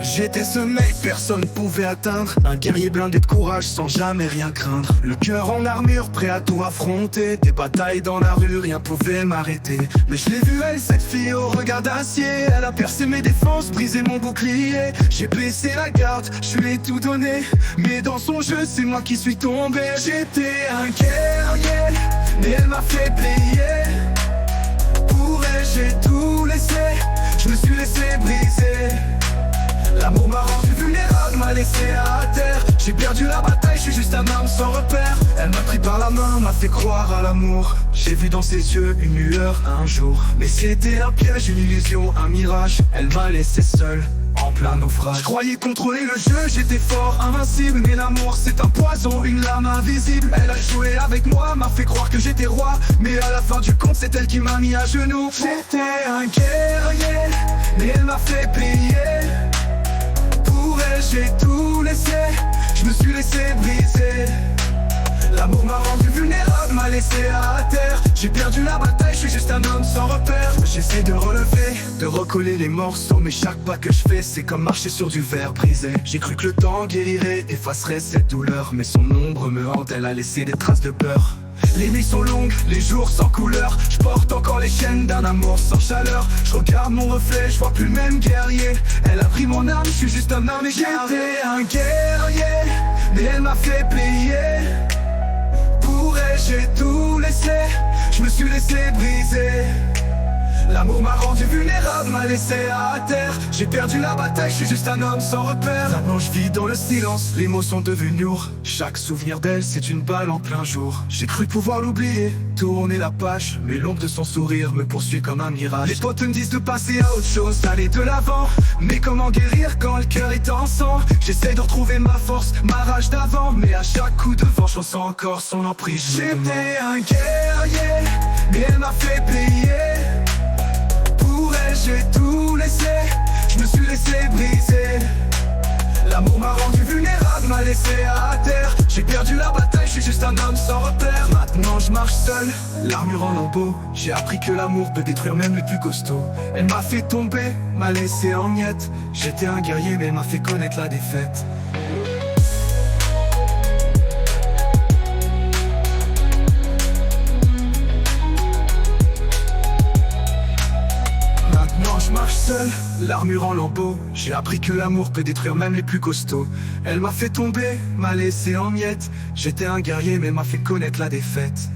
J'étais ce mec, personne pouvait atteindre. Un guerrier blindé de courage sans jamais rien craindre. Le cœur en armure, prêt à tout affronter. Des batailles dans la rue, rien pouvait m'arrêter. Mais je l'ai vue elle, cette fille au regard d'acier. Elle a percé mes défenses, brisé mon bouclier. J'ai baissé la garde, je lui ai tout donné. Mais dans son jeu, c'est moi qui suis tombé. J'étais un guerrier, mais elle m'a fait payer. Pour elle, j'ai tout laissé. Je me suis laissé briser. L'amour m'a rendu vulnérable, m'a laissé à terre. J'ai perdu la bataille, je suis juste un homme sans repère. Elle m'a pris par la main, m'a fait croire à l'amour. J'ai vu dans ses yeux une lueur un jour. Mais c'était un piège, une illusion, un mirage. Elle m'a laissé seul, en plein naufrage. Je croyais contrôler le jeu, j'étais fort, invincible. Mais l'amour c'est un poison, une lame invisible. Elle a joué avec moi, m'a fait croire que j'étais roi. Mais à la fin du compte, c'est elle qui m'a mis à genoux. J'étais un guerrier, mais elle m'a fait payer. Pour elle j'ai tout laissé, je me suis laissé briser. L'amour m'a rendu vulnérable, m'a laissé à terre. J'ai perdu la bataille, je suis juste un homme sans repère. J'essaie de relever, de recoller les morceaux. Mais chaque pas que je fais, c'est comme marcher sur du verre brisé. J'ai cru que le temps guérirait, effacerait cette douleur. Mais son ombre me hante, elle a laissé des traces de peur. Les nuits sont longues, les jours sans couleur. Je porte encore les chaînes d'un amour sans chaleur. Je regarde mon reflet, je vois plus le même guerrier. Elle a pris mon âme, je suis juste un homme égaré. J'étais un guerrier, mais elle m'a fait payer. Pour elle j'ai tout laissé, je me suis laissé briser. L'amour m'a rendu vulnérable, m'a laissé à terre. J'ai perdu la bataille, je suis juste un homme sans repère. Maintenant je vis dans le silence, les mots sont devenus lourds. Chaque souvenir d'elle c'est une balle en plein jour. J'ai cru pouvoir l'oublier, tourner la page. Mais l'ombre de son sourire me poursuit comme un mirage. Les potes me disent de passer à autre chose, d'aller de l'avant. Mais comment guérir quand le cœur est en sang? J'essaie de retrouver ma force, ma rage d'avant. Mais à chaque coup de vent, je ressens encore son emprise. J'étais un guerrier, mais elle m'a fait payer. Pour elle j'ai tout laissé, je me suis laissé briser. L'amour m'a rendu vulnérable, m'a laissé à terre. J'ai perdu la bataille, je suis juste un homme sans repère. Maintenant je marche seul, l'armure en lambeaux. J'ai appris que l'amour peut détruire même les plus costauds. Elle m'a fait tomber, m'a laissé en miettes. J'étais un guerrier mais elle m'a fait connaître la défaite. Je marche seul, l'armure en lambeaux. J'ai appris que l'amour peut détruire même les plus costauds. Elle m'a fait tomber, m'a laissé en miettes. J'étais un guerrier mais m'a fait connaître la défaite.